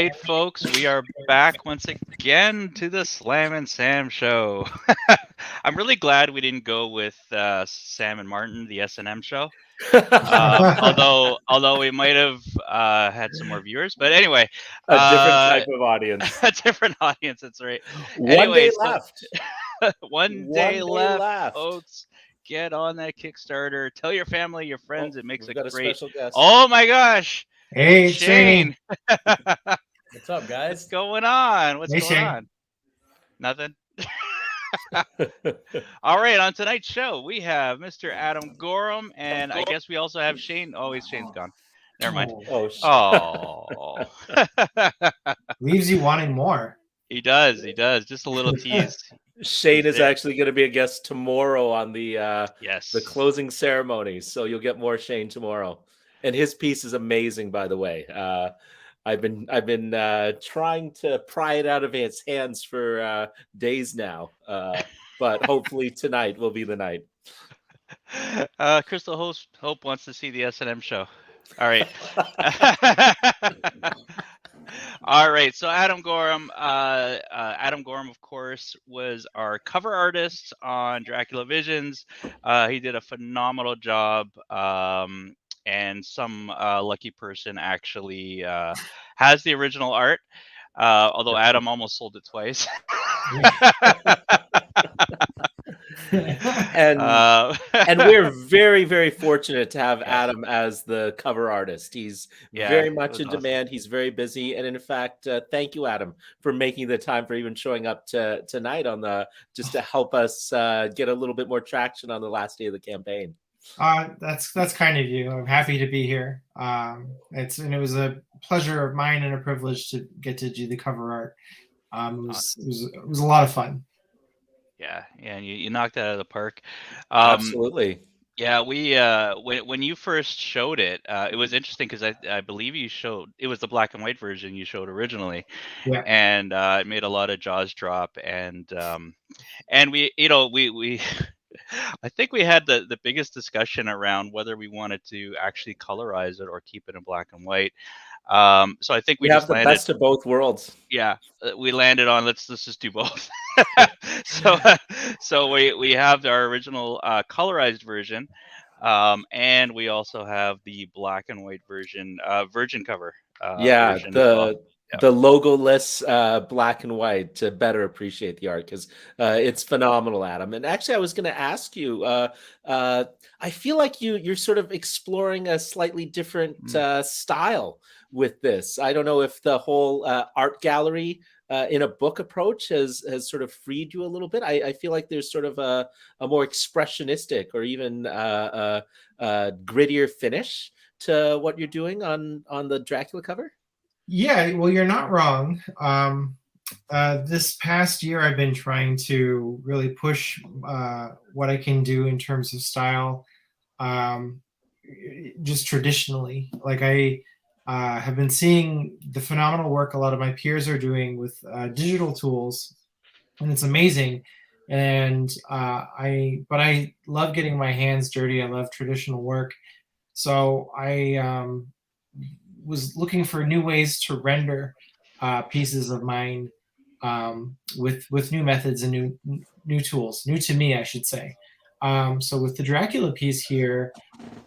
right, folks, we are back once again to the Slam and Sam show. I'm really glad we didn't go with Sam and Martin, the S&M show. Although we might have had some more viewers, but anyway, a different type of audience. a different audience. That's right. One day left. One day left, folks. Get on that Kickstarter. Tell your family, your friends. It makes a great. Special guest. Oh my gosh! Hey, Shane. What's up, guys? What's going on? What's going on? Nothing. All right, on tonight's show, we have Mr. Adam Gorham, and I guess we also have Shane. Oh, Shane's gone. Never mind. Oh. Leaves you wanting more. He does. Just a little tease. Shane is actually going to be a guest tomorrow on the the closing ceremonies, so you'll get more Shane tomorrow. And his piece is amazing, by the way. I've been trying to pry it out of his hands for days now, but hopefully tonight will be the night. Crystal Hope wants to see the S&M show. All right. All right. So Adam Gorham, of course, was our cover artist on Dracula Visions. He did a phenomenal job. And some lucky person actually has the original art, although Adam almost sold it twice. and we're very, very fortunate to have Adam as the cover artist. He's very much in demand. He's very busy, and in fact, thank you, Adam, for making the time for even showing up tonight on just to help us get a little bit more traction on the last day of the campaign. That's kind of you. I'm happy to be here. It was a pleasure of mine and a privilege to get to do the cover art. It was a lot of fun. Yeah, and you knocked it out of the park. Absolutely. Yeah, we when you first showed it, it was interesting because I believe it was the black and white version you showed originally, and it made a lot of jaws drop, and we I think we had the biggest discussion around whether we wanted to actually colorize it or keep it in black and white. So I think we have the best of both worlds. Yeah, we landed on let's just do both. So we have our original colorized version, and we also have the black and white version, virgin cover. The logo-less black and white to better appreciate the art, because it's phenomenal, Adam. And actually, I was going to ask you, I feel like you're sort of exploring a slightly different style with this. I don't know if the whole art gallery in a book approach has sort of freed you a little bit. I feel like there's sort of a more expressionistic or even grittier finish to what you're doing on the Dracula cover. Yeah, well, you're not wrong. This past year, I've been trying to really push what I can do in terms of style, just traditionally. Like I have been seeing the phenomenal work a lot of my peers are doing with digital tools, and it's amazing. And but I love getting my hands dirty. I love traditional work, so I was looking for new ways to render pieces of mine with new methods and new tools, new to me, I should say. So with the Dracula piece here,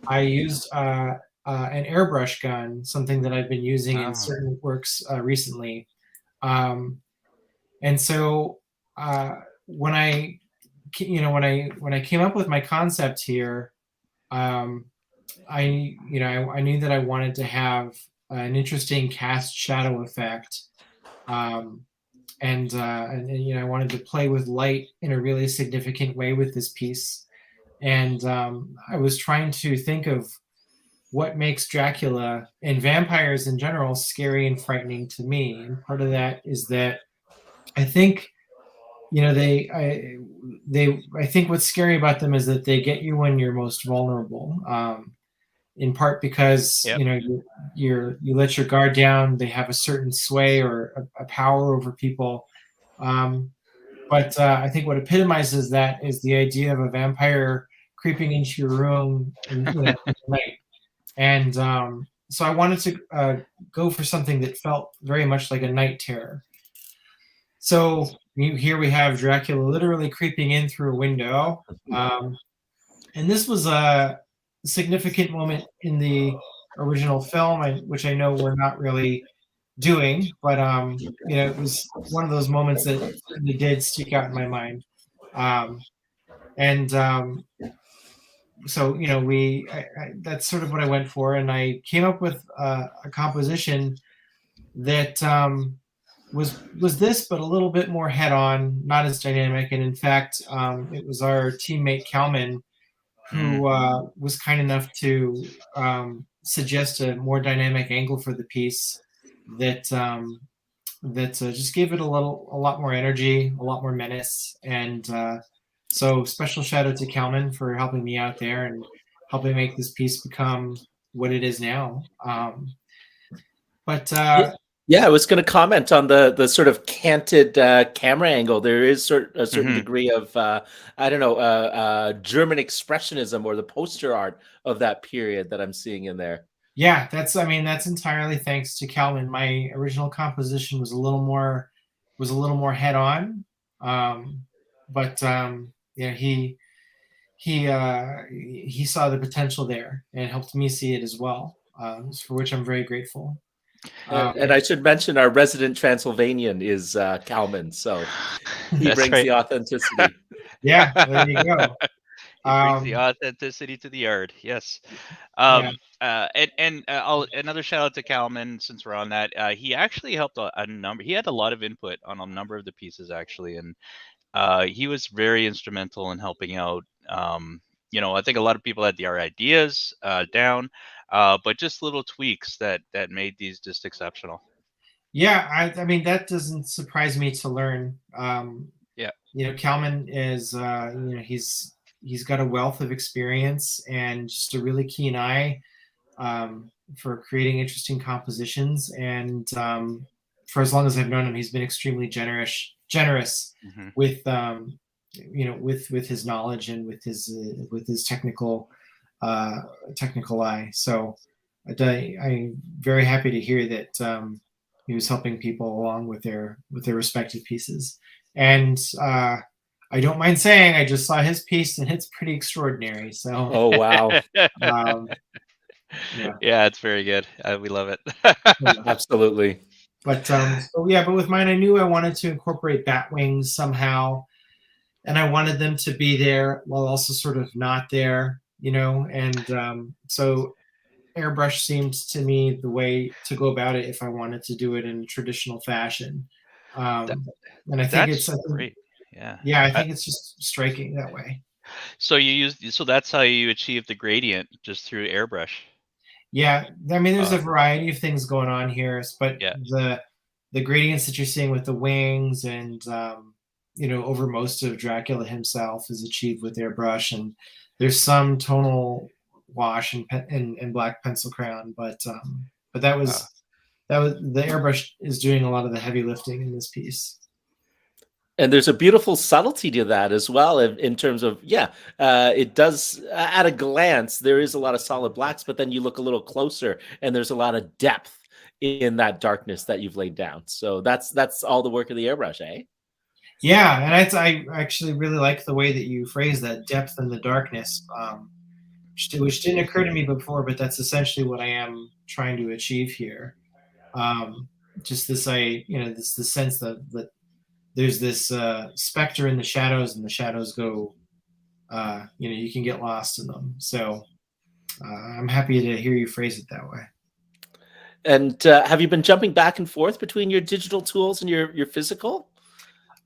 I used an airbrush gun, something that I've been using in certain works recently. And so when I came up with my concept here, I knew that I wanted to have an interesting cast shadow effect, and I wanted to play with light in a really significant way with this piece. And I was trying to think of what makes Dracula and vampires in general scary and frightening to me. And part of that is that I think, I think what's scary about them is that they get you when you're most vulnerable. In part because you let your guard down, they have a certain sway or a power over people. But I think what epitomizes that is the idea of a vampire creeping into your room at night. And so I wanted to go for something that felt very much like a night terror. So here we have Dracula literally creeping in through a window. And this was a significant moment in the original film, which I know we're not really doing, but it was one of those moments that really did stick out in my mind. And so that's sort of what I went for, and I came up with a composition that was this, but a little bit more head-on, not as dynamic. And in fact, it was our teammate Kalman who was kind enough to suggest a more dynamic angle for the piece that just gave it a lot more energy, a lot more menace. And so special shout out to Kalman for helping me out there and helping make this piece become what it is now. Yeah, I was going to comment on the sort of canted camera angle. There is a certain degree of German expressionism or the poster art of that period that I'm seeing in there. Yeah, that's entirely thanks to Calvin. My original composition was a little more head on, but he saw the potential there and helped me see it as well, for which I'm very grateful. And I should mention our resident Transylvanian is Kalman, so he brings the authenticity. Yeah, there you go. He brings the authenticity to the yard. Yes. Another shout out to Kalman, since we're on that. He actually helped a number. He had a lot of input on a number of the pieces, actually, and he was very instrumental in helping out. I think a lot of people had their ideas down, but just little tweaks that made these just exceptional. Yeah, I mean that doesn't surprise me to learn. Kalman is he's got a wealth of experience and just a really keen eye for creating interesting compositions. And for as long as I've known him, he's been extremely generous with with his knowledge and with his technical eye. So I'm very happy to hear that he was helping people along with their respective pieces. And I don't mind saying I just saw his piece and it's pretty extraordinary. So wow. Yeah, it's very good. We love it. Absolutely. But but with mine, I knew I wanted to incorporate bat wings somehow, and I wanted them to be there while also sort of not there, and so airbrush seemed to me the way to go about it if I wanted to do it in a traditional fashion. And I think it's great. Yeah, I think it's just striking that way. So that's how you achieve the gradient, just through airbrush. Yeah, I mean, there's a variety of things going on here, but the gradients that you're seeing with the wings and over most of Dracula himself is achieved with airbrush, and there's some tonal wash and black pencil crayon, but that was the airbrush is doing a lot of the heavy lifting in this piece. And there's a beautiful subtlety to that as well, in terms of, it does, at a glance, there is a lot of solid blacks, but then you look a little closer and there's a lot of depth in that darkness that you've laid down. So that's all the work of the airbrush, eh? Yeah, and I actually really like the way that you phrase that, depth and the darkness, which didn't occur to me before, but that's essentially what I am trying to achieve here. Just this, the sense that there's this specter in the shadows, and the shadows go, you can get lost in them. So I'm happy to hear you phrase it that way. And have you been jumping back and forth between your digital tools and your physical?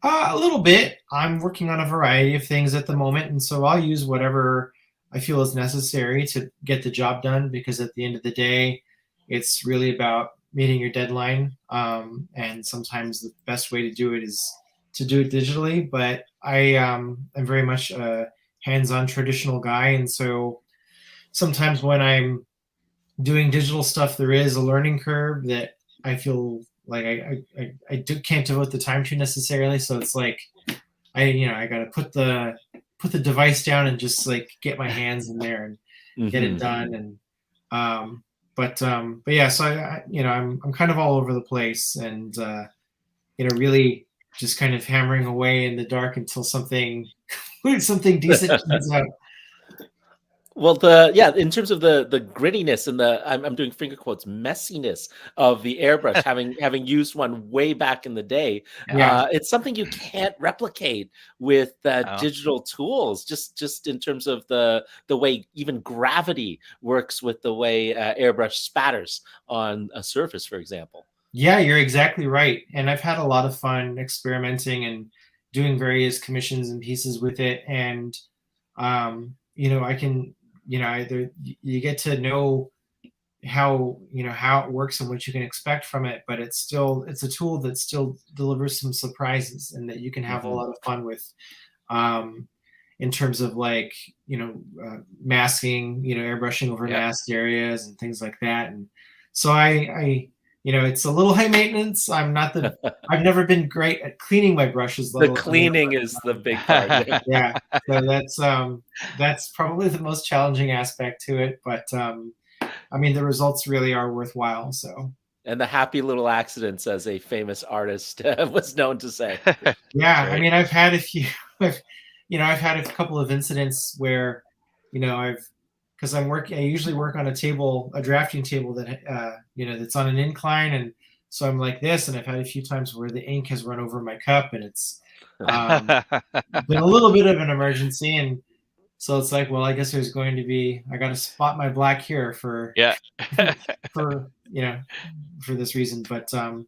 A little bit. I'm working on a variety of things at the moment, and so I'll use whatever I feel is necessary to get the job done, because at the end of the day, it's really about meeting your deadline. And sometimes the best way to do it is to do it digitally, but I am very much a hands-on traditional guy, and so sometimes when I'm doing digital stuff, there is a learning curve that I feel like I can't devote the time to necessarily. So it's like I got to put the device down and just like get my hands in there and get it done. And but yeah, so I'm kind of all over the place, and really just kind of hammering away in the dark until something decent comes out. Well, in terms of the grittiness and I'm doing finger quotes, messiness of the airbrush, having used one way back in the day, it's something you can't replicate with digital tools. Just in terms of the way even gravity works with the way airbrush spatters on a surface, for example. Yeah, you're exactly right. And I've had a lot of fun experimenting and doing various commissions and pieces with it. And, I can, either you get to know how it works and what you can expect from it, but it's a tool that still delivers some surprises and that you can have a lot of fun with, in terms of like, masking, airbrushing over masked areas and things like that. And so I it's a little high maintenance. I've never been great at cleaning my brushes. The cleaning is the big part. Yeah. So that's probably the most challenging aspect to it. But the results really are worthwhile. So. And the happy little accidents, as a famous artist was known to say. Yeah. Right. I've had a few, I've had a couple of incidents where, because I usually work on a drafting table that, that's on an incline. And so I'm like this, and I've had a few times where the ink has run over my cup, and it's been a little bit of an emergency. And so it's like, well, I guess I got to spot my black here for this reason. But no,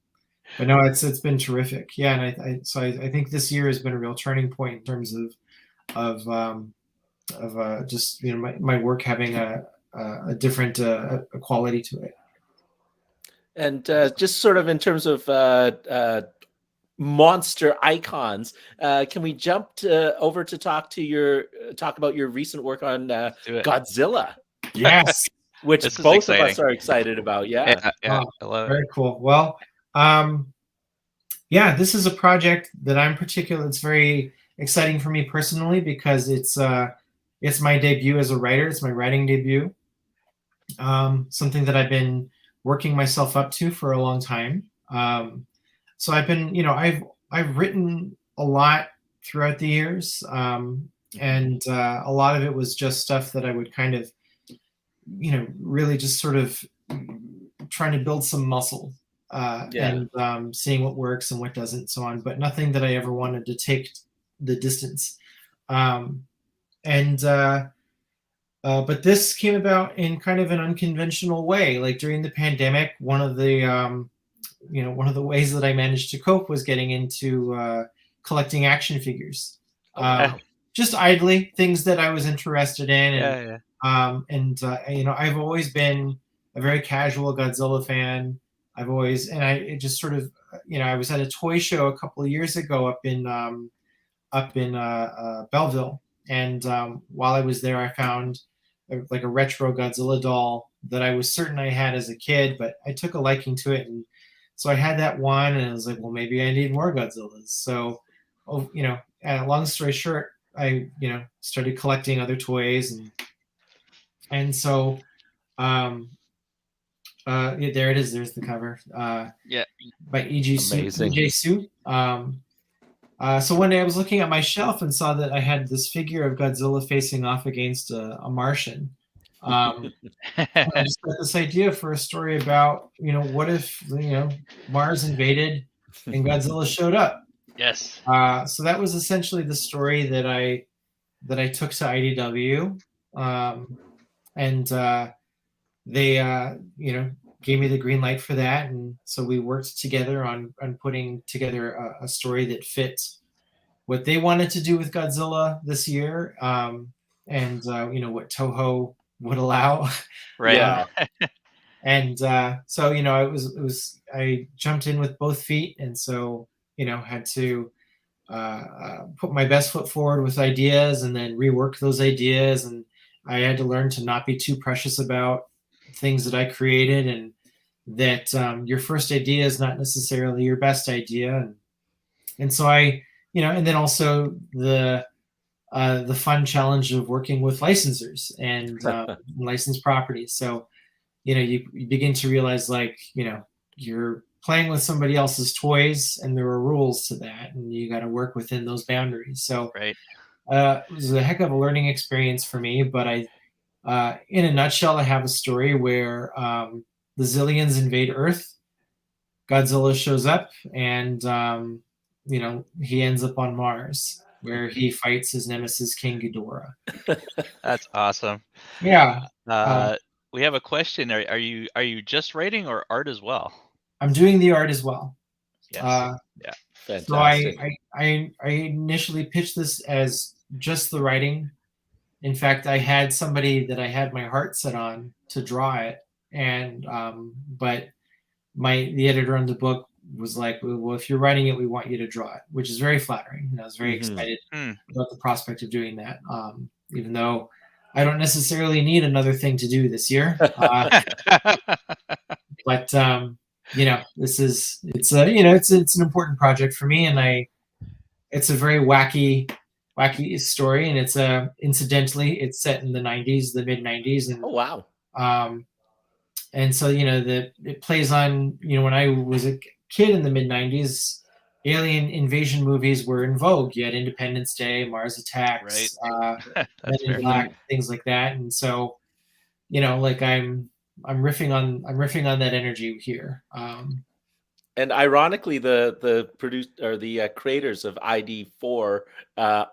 it's been terrific. Yeah. And I think this year has been a real turning point in terms of just my work having a different quality to it. And just sort of in terms of monster icons, can we jump over to talk about your recent work on Godzilla? Yes. Which both of us are excited about. Yeah. I love it. Very cool. Well, this is a project that it's very exciting for me personally, because it's my debut as a writer. It's my writing debut. Something that I've been working myself up to for a long time. So I've been, I've written a lot throughout the years. And a lot of it was just stuff that I would kind of, really just sort of trying to build some muscle, and seeing what works and what doesn't, and so on, but nothing that I ever wanted to take the distance. But this came about in kind of an unconventional way. Like during the pandemic, one of the ways that I managed to cope was getting into collecting action figures. Just idly, things that I was interested in. And, I've always been a very casual Godzilla fan. I was at a toy show a couple of years ago up in Belleville. And while I was there, I found like a retro Godzilla doll that I was certain I had as a kid, but I took a liking to it. And so I had that one, and I was like, well, maybe I need more Godzillas. So, long story short, I, started collecting other toys, and so, there it is. There's the cover. By EJ Su. So one day I was looking at my shelf and saw that I had this figure of Godzilla facing off against a Martian. I just got this idea for a story about, what if, Mars invaded and Godzilla showed up? Yes. So that was essentially the story that I took to IDW. And they, gave me the green light for that. And so we worked together on putting together a story that fit what they wanted to do with Godzilla this year. And what Toho would allow. Right. And so, I jumped in with both feet. And so, had to put my best foot forward with ideas and then rework those ideas. And I had to learn to not be too precious about things that I created, and that your first idea is not necessarily your best idea. And so I, and then also the fun challenge of working with licensors and licensed properties. So you begin to realize, like, you're playing with somebody else's toys, and there are rules to that, and you got to work within those boundaries. So Right. it was a heck of a learning experience for me. But in a nutshell, I have a story where the Zillions invade Earth. Godzilla shows up, and he ends up on Mars, where he fights his nemesis, King Ghidorah. That's awesome. Yeah. We have a question. Are you just writing or art as well? I'm doing the art as well. Yes. Yeah. Fantastic. So I initially pitched this as just the writing. In fact, I had somebody that I had my heart set on to draw it, and but the editor on the book was like, well, if you're writing it, we want you to draw it, which is very flattering. And I was very excited about the prospect of doing that, even though I don't necessarily need another thing to do this year. But it's an important project for me, and it's a very wacky story, and incidentally, it's set in the mid 90s. And oh wow. And so it plays on, when I was a kid in the mid 90s, alien invasion movies were in vogue. You had Independence Day, Mars Attacks, Men in Black, things like that. And so like I'm riffing on that energy here. And ironically, the creators of ID4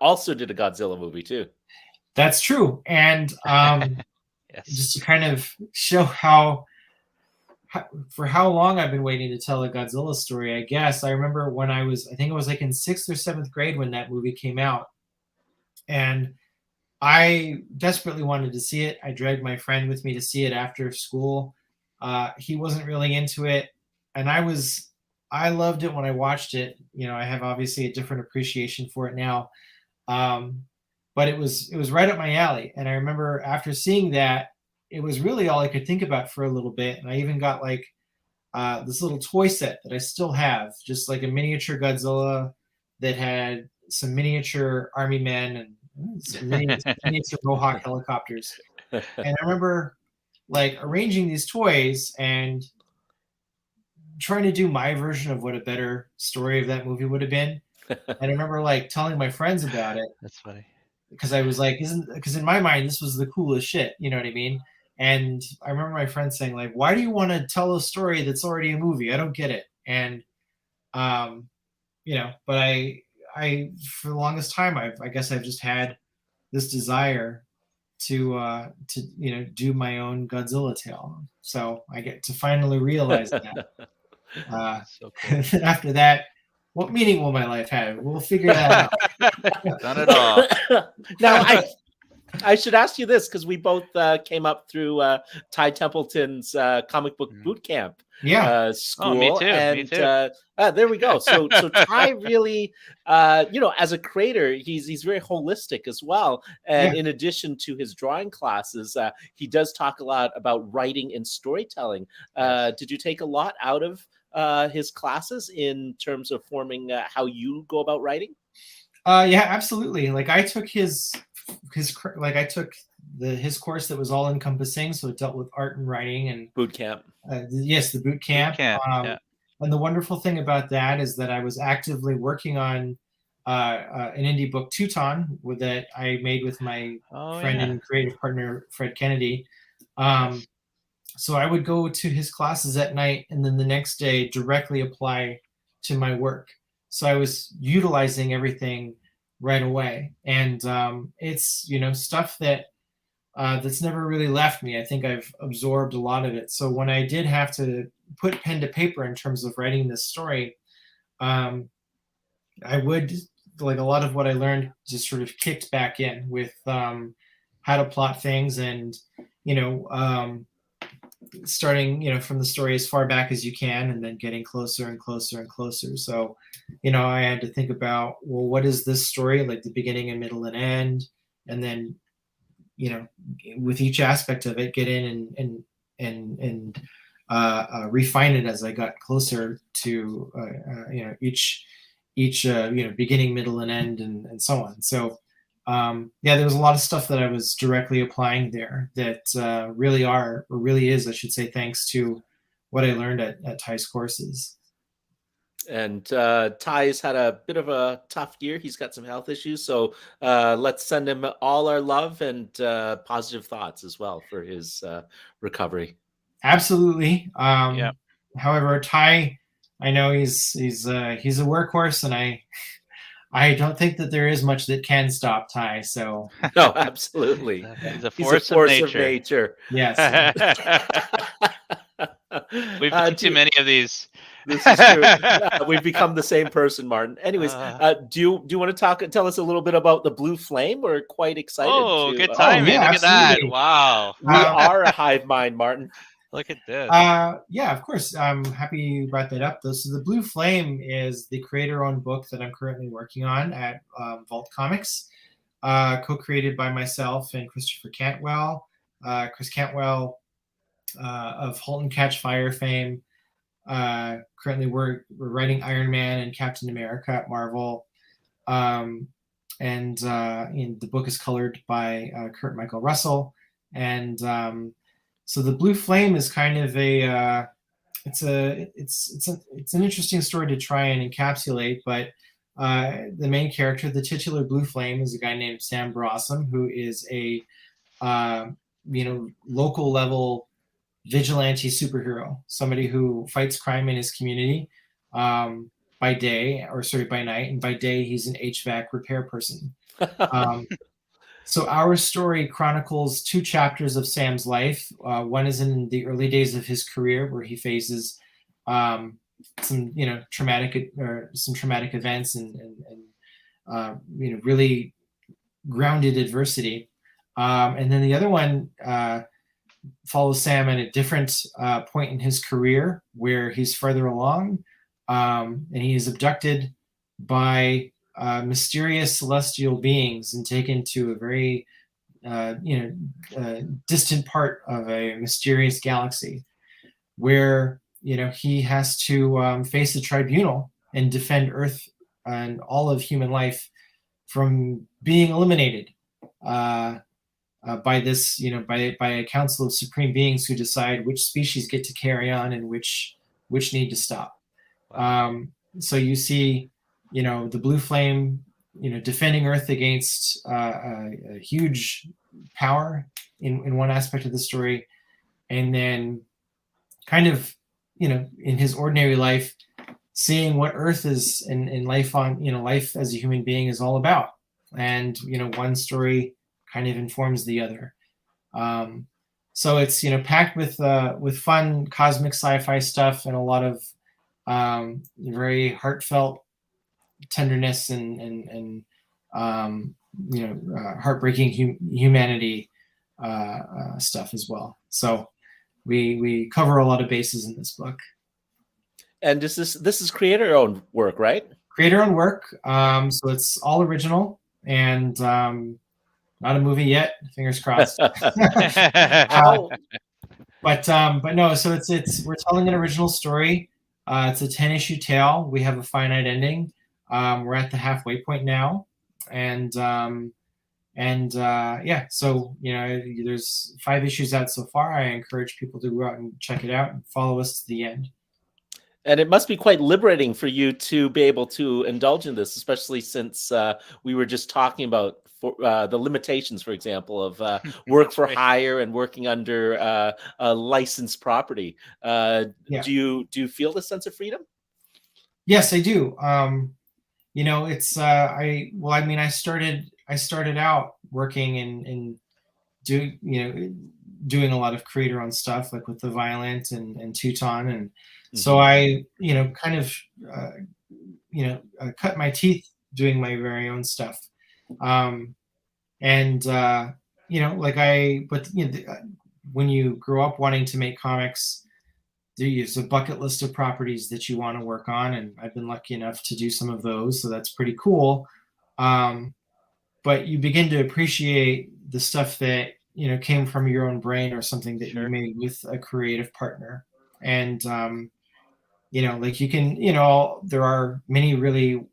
also did a Godzilla movie too. That's true. And yes. Just to kind of show for how long I've been waiting to tell a Godzilla story, I guess. I remember when I think it was like in 6th or 7th grade when that movie came out, and I desperately wanted to see it. I dragged my friend with me to see it after school. He wasn't really into it, and I loved it when I watched it. I have obviously a different appreciation for it now, but it was right up my alley. And I remember after seeing that, it was really all I could think about for a little bit. And I even got like this little toy set that I still have, just like a miniature Godzilla that had some miniature army men and some miniature Mohawk helicopters. And I remember like arranging these toys and trying to do my version of what a better story of that movie would have been. And I remember like telling my friends about it. That's funny. Because I was like, because in my mind, this was the coolest shit. You know what I mean? And I remember my friend saying, like, why do you want to tell a story that's already a movie? I don't get it. And, but I for the longest time, I guess I've just had this desire to do my own Godzilla tale. So I get to finally realize that. So cool. After that, what meaning will my life have? We'll figure that out. Not at all. Now, I should ask you this, because we both came up through Ty Templeton's comic book boot camp school. Oh, me too. There we go. So Ty really, as a creator, he's very holistic as well. And in addition to his drawing classes, he does talk a lot about writing and storytelling. Did you take a lot out of his classes in terms of forming how you go about writing? Yeah, absolutely. Like I took his course that was all encompassing, so it dealt with art and writing and boot camp. Yes, the boot camp. And the wonderful thing about that is that I was actively working on an indie book, Teuton, that I made with my friend and creative partner Fred Kennedy. So I would go to his classes at night, and then the next day directly apply to my work. So I was utilizing everything right away, and it's stuff that that's never really left me. I think I've absorbed a lot of it. So when I did have to put pen to paper in terms of writing this story, I would, like, a lot of what I learned just sort of kicked back in with how to plot things, and starting from the story as far back as you can, and then getting closer and closer and closer. So I had to think about, well, what is this story, like the beginning and middle and end, and then with each aspect of it, get in and refine it as I got closer to each beginning, middle, and end, and so on. So yeah, there was a lot of stuff that I was directly applying there that really is, I should say, thanks to what I learned at Ty's courses. And Ty's had a bit of a tough year. He's got some health issues. So let's send him all our love and positive thoughts as well for his recovery. Absolutely. Yeah. However, Ty, I know he's a workhorse, and I don't think that there is much that can stop Ty. So no, absolutely, he's a force of nature. Yes. We've done too many of these. This is true. We've become the same person, Martin. Anyways, do you want to tell us a little bit about the Blue Flame? We're quite excited. Oh, good timing! Yeah, look at that! Wow, we are a hive mind, Martin. Look at this. Yeah, of course. I'm happy you brought that up, though. So the Blue Flame is the creator-owned book that I'm currently working on at Vault Comics, co-created by myself and Christopher Cantwell. Chris Cantwell of Halt and Catch Fire fame. Currently, we're writing Iron Man and Captain America at Marvel. And the book is colored by Kurt Michael Russell. And so the Blue Flame is kind of it's an interesting story to try and encapsulate, but the main character, the titular Blue Flame, is a guy named Sam Brossom, who is a local level vigilante superhero, somebody who fights crime in his community by night, and by day he's an HVAC repair person. So our story chronicles 2 chapters of Sam's life. One is in the early days of his career, where he faces some traumatic events and really grounded adversity. And then the other one follows Sam at a different point in his career, where he's further along, and he is abducted by mysterious celestial beings and taken to a very distant part of a mysterious galaxy, where he has to face a tribunal and defend Earth and all of human life from being eliminated by this, by a council of supreme beings who decide which species get to carry on and which need to stop. Wow. So you see, the Blue Flame, defending Earth against a huge power in one aspect of the story, and then kind of, in his ordinary life, seeing what Earth is and life on, life as a human being is all about. And, one story kind of informs the other. So it's, packed with fun cosmic sci-fi stuff and a lot of very heartfelt tenderness and heartbreaking humanity stuff as well. So we cover a lot of bases in this book. And this is creator-owned work, right? Creator-owned work. So it's all original and not a movie yet. Fingers crossed. But no. So it's we're telling an original story. It's a 10-issue tale. We have a finite ending. We're at the halfway point now, and yeah. So there's 5 issues out so far. I encourage people to go out and check it out and follow us to the end. And it must be quite liberating for you to be able to indulge in this, especially since we were just talking about the limitations, for example, of work for hire and working under a licensed property. Yeah. Do you feel the sense of freedom? Yes, I do. It's I started out working and doing a lot of creator-owned stuff, like with the Violent and Teuton, and so I kind of cut my teeth doing my very own stuff. When you grow up wanting to make comics, there's a bucket list of properties that you want to work on, and I've been lucky enough to do some of those, so that's pretty cool. But you begin to appreciate the stuff that came from your own brain or something that you made with a creative partner. And you can there are many really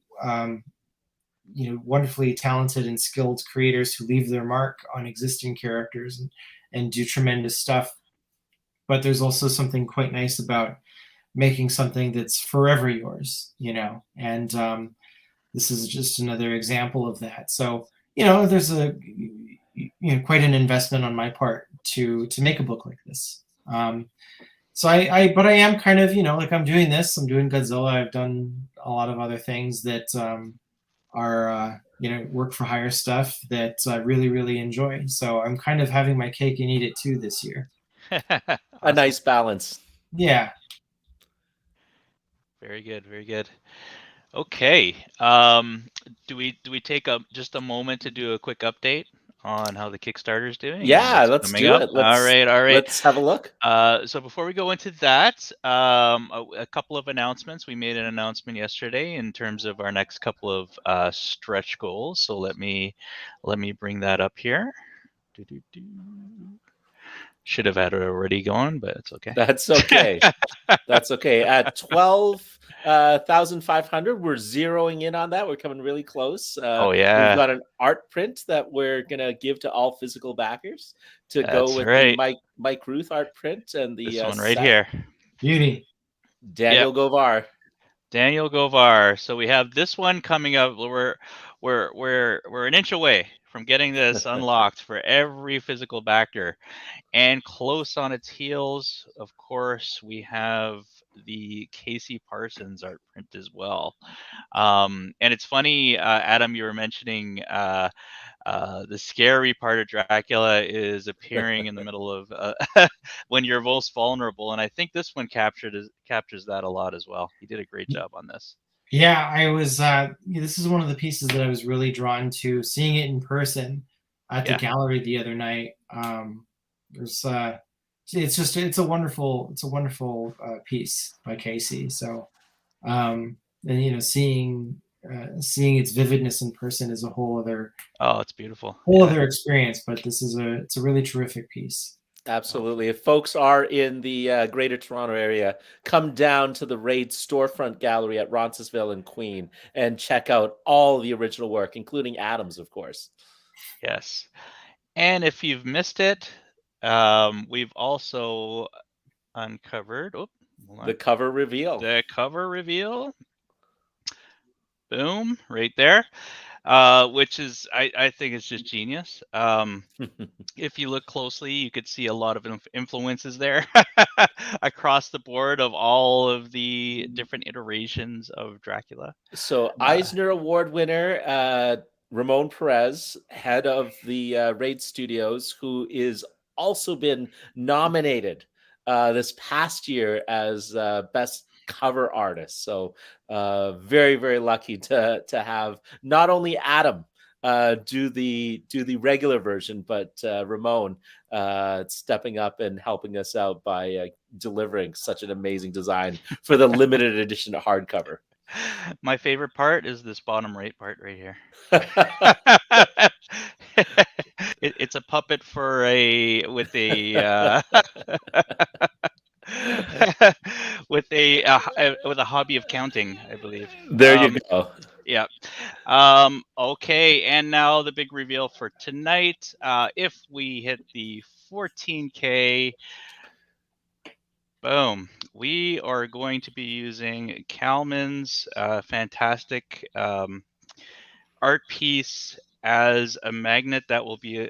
wonderfully talented and skilled creators who leave their mark on existing characters and do tremendous stuff. But there's also something quite nice about making something that's forever yours, and this is just another example of that. So, there's quite an investment on my part to make a book like this. So but I am kind of, I'm doing this, I'm doing Godzilla. I've done a lot of other things that are, work for hire stuff that I really, really enjoy. So I'm kind of having my cake and eat it too this year. Awesome. A nice balance. Yeah. Very good. Very good. Okay. Do we take just a moment to do a quick update on how the Kickstarter is doing? Yeah, let's do it. All right. Let's have a look. So before we go into that, a couple of announcements. We made an announcement yesterday in terms of our next couple of stretch goals. So let me bring that up here. Should have had it already going, but it's okay. That's okay. That's okay. At 12,500, we're zeroing in on that. We're coming really close. Oh yeah. We've got an art print that we're gonna give to all physical backers to go with right. the Mike Ruth art print and the this one right here. Beauty. Daniel Govar. Daniel Govar. So we have this one coming up. We're an inch away from getting this unlocked for every physical backer. And close on its heels, of course, we have the Casey Parsons art print as well. And it's funny, Adam, you were mentioning the scary part of Dracula is appearing in the middle of when you're most vulnerable. And I think this one captures that a lot as well. He did a great job on this. Yeah, I was. This is one of the pieces that I was really drawn to, seeing it in person at the gallery the other night. It's a wonderful piece by Casey. So, and seeing its vividness in person is a whole other. Oh, it's beautiful. Other experience, but it's a really terrific piece. Absolutely. If folks are in the Greater Toronto area, come down to the Raid storefront gallery at Roncesvalles and Queen and check out all the original work, including Adam's, of course. Yes. And if you've missed it, we've also uncovered the cover reveal. The cover reveal. Boom, right there. Which is, I think it's just genius. If you look closely, you could see a lot of influences there across the board of all of the different iterations of Dracula. So Eisner Award winner Ramon Perez, head of the Raid Studios, who is also been nominated this past year as best cover artist. So very, very lucky to have not only Adam do the regular version, but Ramon stepping up and helping us out by delivering such an amazing design for the limited edition hardcover. My favorite part is this bottom right part right here. It's a puppet with a with a hobby of counting, I believe. There you go. Yeah. Okay, and now the big reveal for tonight. If we hit the 14K, boom, we are going to be using Kalman's fantastic art piece as a magnet that will be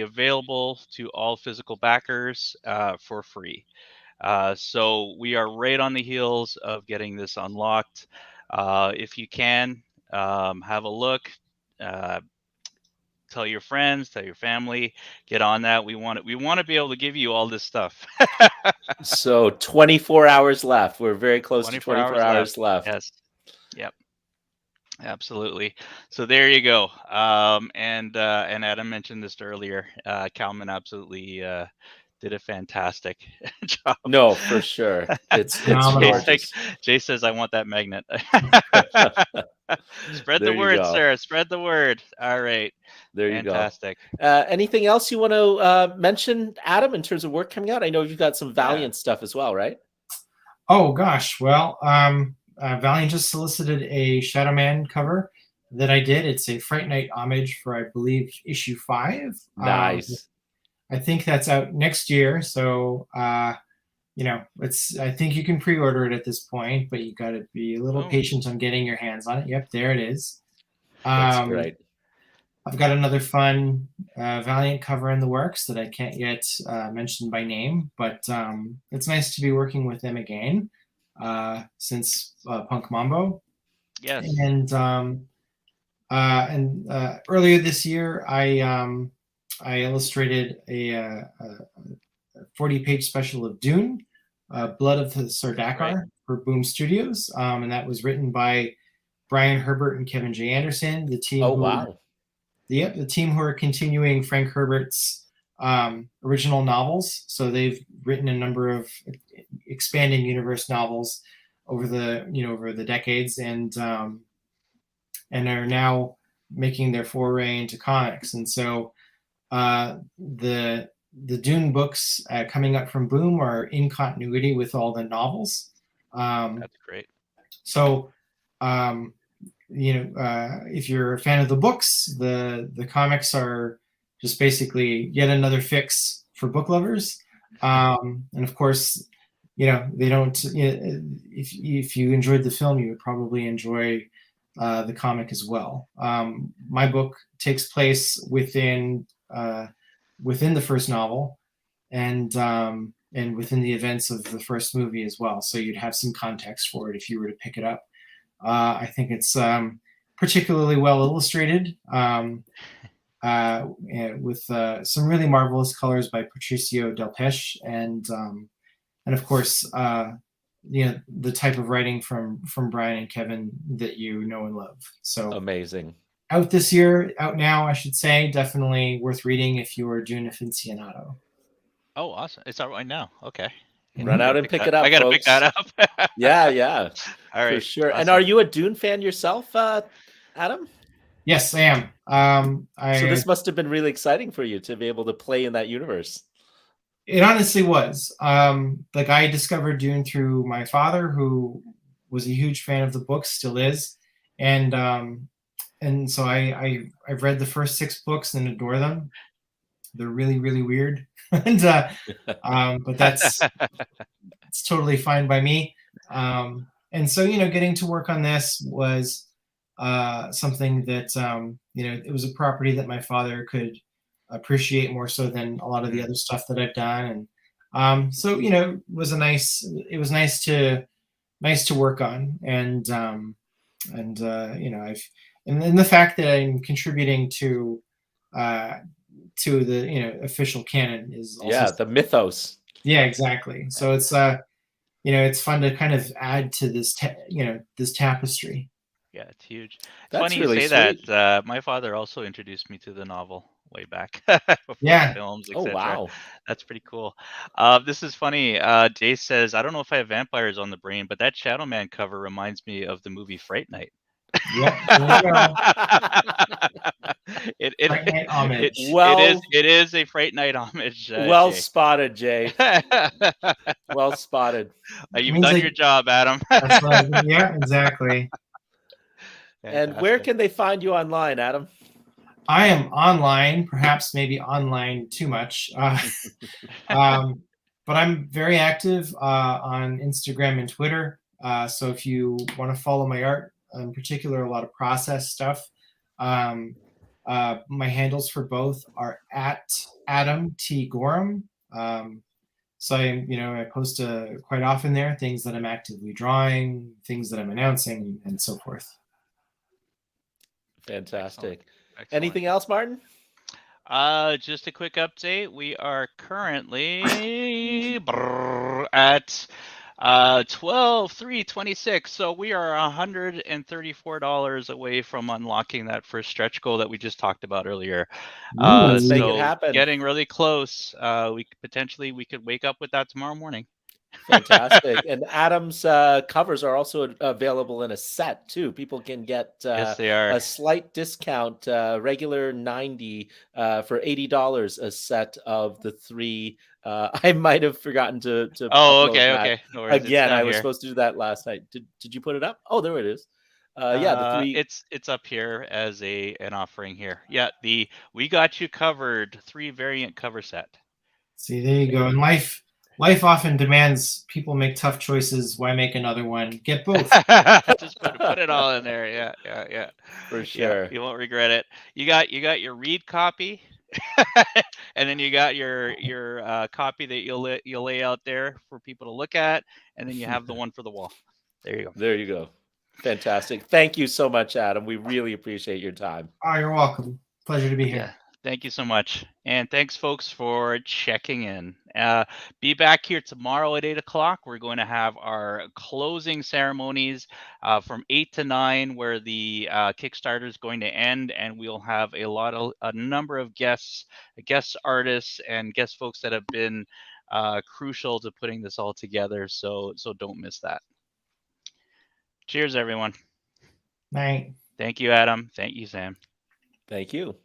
available to all physical backers for free. So we are right on the heels of getting this unlocked. If you can, have a look, tell your friends, tell your family, get on that. We want to be able to give you all this stuff. So 24 hours left. We're very close to 24 hours left. Yes. Yep. Absolutely. So there you go. And Adam mentioned this earlier. Kalman absolutely did a fantastic job. No, for sure. It's Jay says, I want that magnet. Spread the word, sir. Spread the word. All right. There you go. Fantastic. Anything else you want to mention, Adam, in terms of work coming out? I know you've got some Valiant stuff as well, right? Oh, gosh. Well, Valiant just solicited a Shadow Man cover that I did. It's a Fright Night homage for, I believe, issue 5. Nice. I think that's out next year. So, you know, I think you can pre-order it at this point, but you got to be a little patient on getting your hands on it. Yep, there it is. That's great. I've got another fun Valiant cover in the works that I can't yet mention by name, but it's nice to be working with them again since Punk Mambo. Yes. And earlier this year, I illustrated a 40-page special of Dune, Blood of the Sardaukar, for Boom Studios, and that was written by Brian Herbert and Kevin J. Anderson, the team. The team who are continuing Frank Herbert's original novels. So they've written a number of expanding universe novels over the decades, and are now making their foray into comics. And so the Dune books coming up from Boom are in continuity with all the novels. That's great. So if you're a fan of the books, the comics are just basically yet another fix for book lovers. And of course, they don't. If you enjoyed the film, you would probably enjoy the comic as well. My book takes place within the first novel, and within the events of the first movie as well. So you'd have some context for it if you were to pick it up. I think it's particularly well illustrated, with some really marvelous colors by Patricio Del Pesce, and of course, the type of writing from Brian and Kevin that you know and love. So amazing. Out now, I should say. Definitely worth reading if you are a Dune aficionado. Oh, awesome! It's out right now. Okay. Run out and pick it up. I gotta pick that up. Yeah. All right, for sure. Awesome. And are you a Dune fan yourself, Adam? Yes, I am. So this must have been really exciting for you to be able to play in that universe. It honestly was. Like, I discovered Dune through my father, who was a huge fan of the books, still is, and so I've read the first 6 books and adore them. They're really, really weird, and but that's it's totally fine by me. And so, getting to work on this was something that it was a property that my father could appreciate more so than a lot of the other stuff that I've done, and so it was nice to work on, and the fact that I'm contributing to the official canon is also the mythos. Yeah, exactly. So it's it's fun to kind of add to this this tapestry. Yeah, it's huge. It's That's funny really you say sweet. that. My father also introduced me to the novel way back before films, etc. Oh, wow. That's pretty cool. This is funny. Jay says, I don't know if I have vampires on the brain, but that Shadow Man cover reminds me of the movie Fright Night. Yeah, Fright Night homage. It is a Fright Night homage. Well Jay. spotted, Jay. Well spotted. You've done your job, Adam. Yeah, exactly. And where can they find you online, Adam? I am online, perhaps maybe online too much. But I'm very active on Instagram and Twitter. So if you want to follow my art, in particular, a lot of process stuff, my handles for both are at Adam T. Gorham. So I post quite often there, things that I'm actively drawing, things that I'm announcing, and so forth. Fantastic. Excellent. Anything else, Martin? Just a quick update. We are currently at 12/3/26. So we are $134 away from unlocking that first stretch goal that we just talked about earlier. Let's make it happen. Getting really close. We could wake up with that tomorrow morning. Fantastic. And Adam's covers are also available in a set too. People can get yes, they are. a slight discount, regular $90 for $80 a set of the 3. I might have forgotten to Oh, upload that. okay. No worries. Again, I was supposed to do that last night. Did you put it up? Oh, there it is. Yeah, the three. It's up here as an offering here. Yeah, the We Got You Covered 3 variant cover set. See, there you go. And life often demands people make tough choices. Why make another one? Get both. Just put it all in there. Yeah. For sure. Yeah, you won't regret it. You got your read copy, and then you got your copy that you'll lay out there for people to look at, and then you have the one for the wall. There you go. There you go. Fantastic. Thank you so much, Adam. We really appreciate your time. Oh, you're welcome. Pleasure to be here. Yeah. Thank you so much. And thanks, folks, for checking in. Be back here tomorrow at 8 o'clock. We're going to have our closing ceremonies from 8 to 9, where the Kickstarter is going to end. And we'll have a number of guest artists and guest folks that have been crucial to putting this all together. So don't miss that. Cheers, everyone. Night. Thank you, Adam. Thank you, Sam. Thank you.